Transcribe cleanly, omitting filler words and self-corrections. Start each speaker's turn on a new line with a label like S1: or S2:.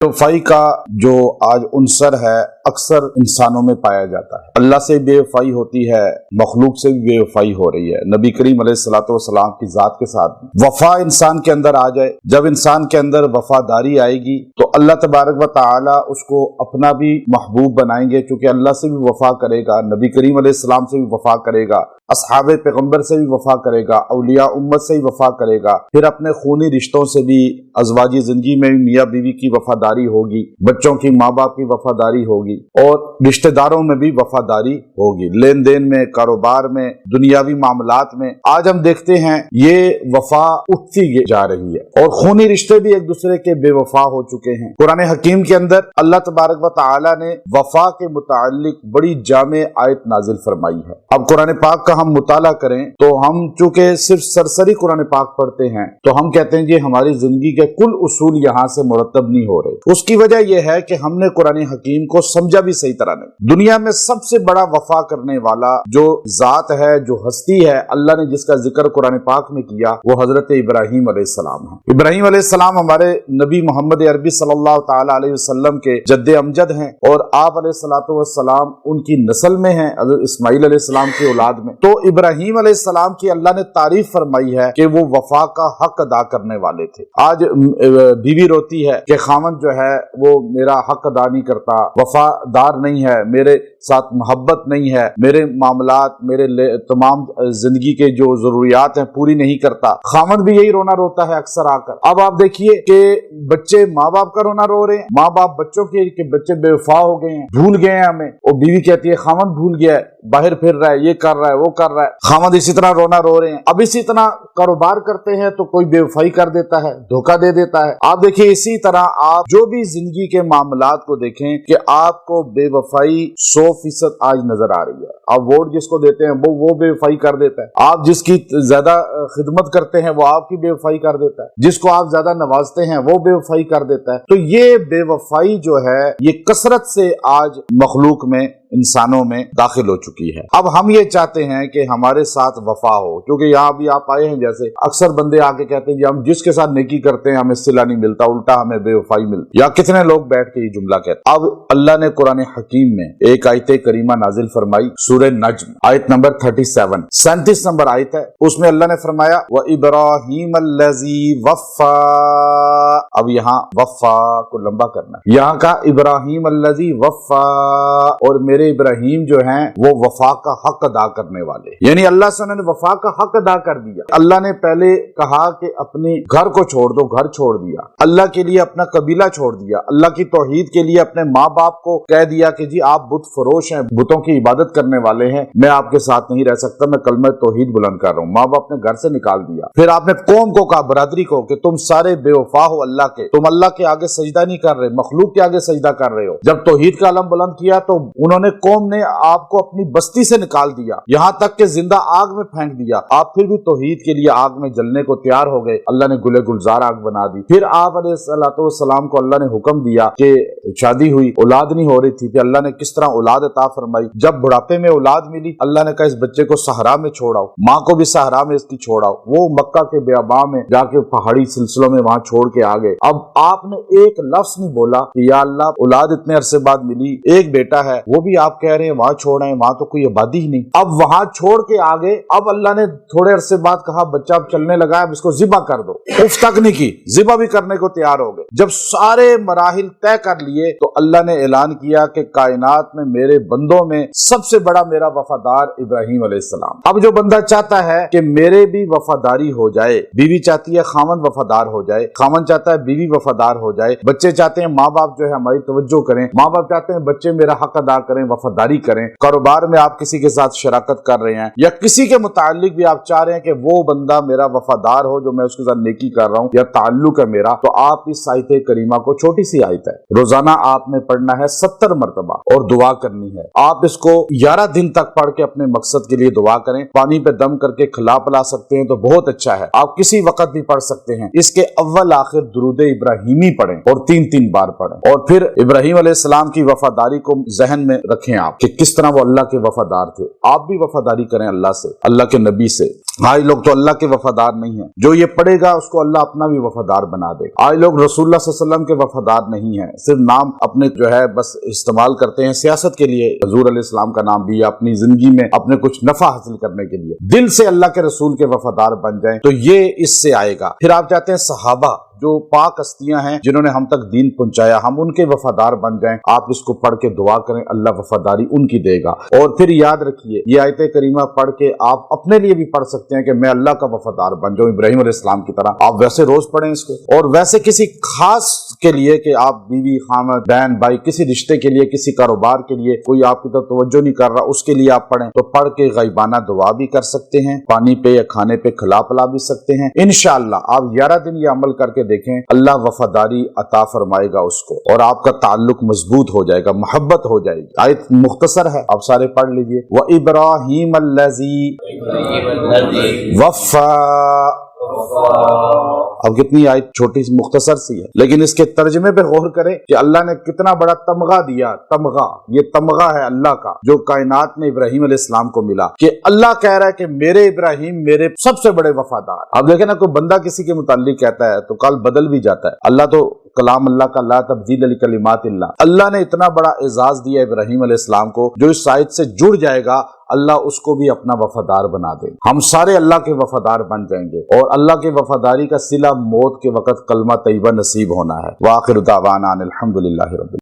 S1: बेवफाई का जो आज उनसर है अक्सर इंसानों में पाया जाता है। अल्लाह से बेवफाई होती है, मखलूक से भी बेवफाई हो रही है। नबी करीम अलैहिस्सलातु वस्सलाम की जात के साथ वफा इंसान के अंदर आ जाए, जब इंसान के अंदर वफादारी आएगी तो अल्लाह तबारक व तआला उसको अपना भी महबूब बनाएंगे, क्योंकि अल्लाह से भी वफा करेगा, नबी करीम अलैहिस्सलाम से भी वफा करेगा, असहाबे पैगंबर से भी वफा करेगा, औलिया उम्मत से भी वफा करेगा, फिर अपने खूनी रिश्तों से भी, अज़वाजी जिंदगी में भी मियाँ बीवी की वफादारी होगी, बच्चों की माँ बाप की वफादारी होगी और रिश्तेदारों में भी वफादारी होगी, लेन देन में, कारोबार में, दुनियावी मामलात में। आज हम देखते हैं ये वफा उठती जा रही है और खूनी रिश्ते भी एक दूसरे के बेवफा हो चुके हैं। कुरान हकीम के अंदर अल्लाह तबारक व तआला ने वफा के मुतालिक बड़ी जामे आयत नाजिल फरमाई है। अब कुरान पाक का हम मुताला करें तो हम चूंकि सिर्फ सरसरी कुरान पाक पढ़ते हैं तो हम कहते हैं कि हमारी जिंदगी के कुल उसूल यहाँ से मुरतब नहीं हो रहे। उसकी वजह यह है कि हमने कुरान हकीम को समझा भी सही तरह नहीं। दुनिया में सबसे बड़ा वफा करने वाला जो जात है, जो हस्ती है, अल्लाह ने जिसका जिक्र कुरान पाक में किया वो हजरत इब्राहीम अलैहिस्सलाम है। इब्राहीम अलैहिस्सलाम हमारे नबी मोहम्मद अरबी सल्लल्लाहु तआला अलैहि वसल्लम के जद्दे अमजद हैं और आप अलैहिस्सलातु वस्सलाम उनकी नस्ल में हैं, हजरत इस्माइल अलैहिस्सलाम की औलाद में। तो इब्राहीम अलैहिस्सलाम की अल्लाह ने तारीफ फरमाई है कि वो वफा का हक अदा करने वाले थे। आज बीवी रोती है कि खामन जो है वो मेरा हक अदा नहीं करता, वफादार नहीं है, मेरे साथ मोहब्बत नहीं है, मेरे मामलात, मेरे तमाम जिंदगी के जो जरूरियात हैं पूरी नहीं करता। खामन भी यही रोना रोता है अक्सर आकर। अब आप देखिए कि बच्चे माँ बाप का रोना रो रहे हैं, माँ बाप बच्चों के बच्चे बेवफा हो गए हैं, भूल गए हैं हमें, और बीवी कहती है खामन भूल गया है, बाहर फिर रहा है, ये कर रहा है, वो कर रहा है। खामद इसी तरह रोना रो रहे हैं। अब इसी तरह कारोबार करते हैं तो कोई बेवफाई कर देता है, धोखा दे देता है। आप देखिए इसी तरह आप जो भी जिंदगी के मामलात को देखें कि आपको बेवफाई 100% आज नजर आ रही है। आप वोट जिसको देते हैं वो बेवफाई कर देता है, आप जिसकी ज्यादा खिदमत करते हैं वो आपकी बेवफाई कर देता है, जिसको आप ज्यादा नवाजते हैं वो बेवफाई कर देता है। तो ये बेवफाई जो है ये कसरत से आज मखलूक में, इंसानों में दाखिल हो चुकी है। अब हम ये चाहते हैं कि हमारे साथ वफा हो, क्योंकि यहाँ भी आप आए हैं, जैसे अक्सर बंदे आके कहते हैं कि हम जिसके साथ नेकी करते हैं हमें सिला नहीं मिलता, उल्टा हमें बेवफाई मिलती, या कितने लोग बैठ के ये जुमला कहते हैं। अब अल्लाह ने कुरान हकीम में एक आयत करीमा नाजिल फरमाई, सूरह नज्म आयत नंबर 37 नंबर आयत है। उसमें अल्लाह ने फरमाया व इब्राहीम अल्लज़ी वफ़ा। अब यहाँ वफ़ा को लंबा करना है, यहाँ का इब्राहीम अल्लज़ी वफ़ा, और मेरे इब्राहीम जो हैं वो वफा का हक अदा करने वाले, यानी अल्लाह से उन्होंने वफा का हक अदा कर दिया। अल्लाह ने पहले कहा कि अपने घर को छोड़ दो, घर छोड़ दिया, अल्लाह के लिए अपना कबीला छोड़ दिया, अल्लाह की तौहीद के लिए अपने माँ बाप को कह दिया कि जी आप बुत फरोश हैं, बुतों की इबादत करने वाले हैं, मैं आपके साथ नहीं रह सकता, मैं कलमा तौहीद बुलंद कर रहा हूँ। माँ बाप ने घर से निकाल दिया। फिर आपने कौम को कहा, बरादरी को, कि तुम सारे बेवफा हो अल्लाह के, तुम अल्लाह के आगे सजदा नहीं कर रहे, मखलूक के आगे सजदा कर रहे हो। जब तौहीद का अलम बुलंद किया तो उन्होंने कौम ने आपको अपनी बस्ती से निकाल दिया, यहाँ तक कि जिंदा आग में फेंक दिया। आप फिर भी तौहीद के लिए आग में जलने को तैयार हो गए, अल्लाह ने गुले गुलजार आग बना दी। फिर आप अलैहिस्सलाम को अल्लाह ने हुक्म दिया कि शादी हुई, औलाद नहीं हो रही थी, फिर अल्लाह ने किस तरह औलाद अता फरमाई। जब बुढ़ापे में औलाद मिली, अल्लाह ने कहा इस बच्चे को सहरा में छोड़ाओ, माँ को भी सहरा में इसकी छोड़ाओ। वो मक्का के बियाबा में जाके पहाड़ी सिलसिलों में वहां छोड़ के आ गए। अब आपने एक लफ्ज नहीं बोला कि या अल्लाह औलाद इतने अरसे बाद मिली, एक बेटा है, वो भी आप कह रहे हैं वहां छोड़ आए, वहां तो कोई आबादी ही नहीं। अब वहां छोड़ के आगे, अब अल्लाह ने थोड़े अरसे बाद कहा बच्चा अब चलने लगा, अब इसको जिबा कर दो। उफ तक नहीं की, जिबा भी करने को तैयार हो गए। जब सारे मराहिल तय कर लिए तो अल्लाह ने ऐलान किया कि कायनात में मेरे बंदों में सबसे बड़ा मेरा वफादार इब्राहीम अलैहिस्सलाम। अब जो बंदा चाहता है कि मेरे भी वफादारी हो जाए, बीवी चाहती है खामन वफादार हो जाए, खामन चाहता है बीवी वफादार हो जाए, बच्चे चाहते हैं माँ बाप जो है हमारी तवज्जो करें, माँ बाप चाहते हैं बच्चे मेरा हक अदा करें, वफादारी करें, कारोबार में आप किसी के साथ शराकत कर रहे हैं या किसी के मुतालिक भी आप चाह रहे हैं कि वो बंदा मेरा वफादार हो जो मैं उसके साथ नेकी कर रहा हूं या ताल्लुक है मेरा, तो आप इस आयत करीमा को, छोटी सी आयत है, रोजाना आपने पढ़ना है 70 मरतबा और दुआ करनी है। आप इसको 11 दिन तक पढ़ के अपने मकसद के लिए दुआ करें। पानी पे दम करके खिला पिला सकते हैं तो बहुत अच्छा है, आप किसी वक्त भी पढ़ सकते हैं। इसके अव्वल आखिर दुरूद इब्राहिमी पढ़ें और 3-3 बार पढ़ें, और फिर इब्राहीम अलैहिस्सलाम की वफादारी को जहन में रखें आप कि किस तरह वो अल्लाह के वफादार थे। आप भी वफादारी करें अल्लाह से, अल्लाह के नबी से। आज लोग तो अल्लाह के वफादार नहीं है, जो ये पढ़ेगा उसको अल्लाह अपना भी वफादार बना देगा। आज लोग रसूलुल्लाह सल्लल्लाहु अलैहि वसल्लम के वफादार नहीं है, सिर्फ नाम अपने जो है बस इस्तेमाल करते हैं सियासत के लिए, हजूर अलैहिस्सलाम का नाम भी अपनी जिंदगी में अपने कुछ नफा हासिल करने के लिए। दिल से अल्लाह के रसूल के वफादार बन जाएं तो ये इससे आएगा। फिर आप चाहते हैं सहाबा जो पाक हस्तियां हैं जिन्होंने हम तक दीन पहुंचाया, हम उनके वफादार बन जाएं। आप इसको पढ़ के दुआ करें, अल्लाह वफादारी उनकी देगा। और फिर याद रखिए, ये आयत करीमा पढ़ के आप अपने लिए भी पढ़ सकते हैं कि मैं अल्लाह का वफादार बन जाऊं इब्राहिम अलैहिस्सलाम की तरह। आप वैसे रोज पढ़ें इसको। और वैसे किसी खास के लिए कि आप बीवी खामद बहन भाई किसी रिश्ते के लिए, किसी कारोबार के लिए कोई आपकी तरफ तवज्जो नहीं कर रहा, उसके लिए आप पढ़ें तो पढ़ के गैबाना दुआ भी कर सकते हैं, पानी पे या खाने पे खिला पिला भी सकते हैं। इंशाअल्लाह आप 11 दिन ये अमल करके देखें, अल्लाह वफादारी अता फरमाएगा उसको और आपका ताल्लुक मजबूत हो जाएगा, मोहब्बत हो जाएगी। आयत मुख्तसर है, आप सारे पढ़ लीजिए। व इब्राहीम अल्लज़ी वफ़ा। अब कितनी आयत छोटी सी मुख्तसर सी है, लेकिन इसके तर्जमे पे गौर करें कि अल्लाह ने कितना बड़ा तमगा दिया। तमगा, ये तमगा है अल्लाह का जो कायनात में इब्राहीम अलैहिस्सलाम को मिला, कि अल्लाह कह रहा है कि मेरे इब्राहीम मेरे सबसे बड़े वफादार। अब देखें ना, कोई बंदा किसी के मुताल्लिक कहता है तो कल बदल भी जाता है। अल्लाह तो कलाम अल्लाह का ला तब्दील लिकलिमातिल्लाह। अल्लाह ने इतना बड़ा एजाज दिया इब्राहीम अलैहिस्सलाम को, जो इस आयत से जुड़ जाएगा अल्लाह उसको भी अपना वफादार बना दे। हम सारे अल्लाह के वफादार बन जाएंगे और अल्लाह के वफादारी का सिला मौत के वक्त कलमा तैयबा नसीब होना है। व आखिर दावाना अनिल हम्दुलिल्लाहि रब्बिल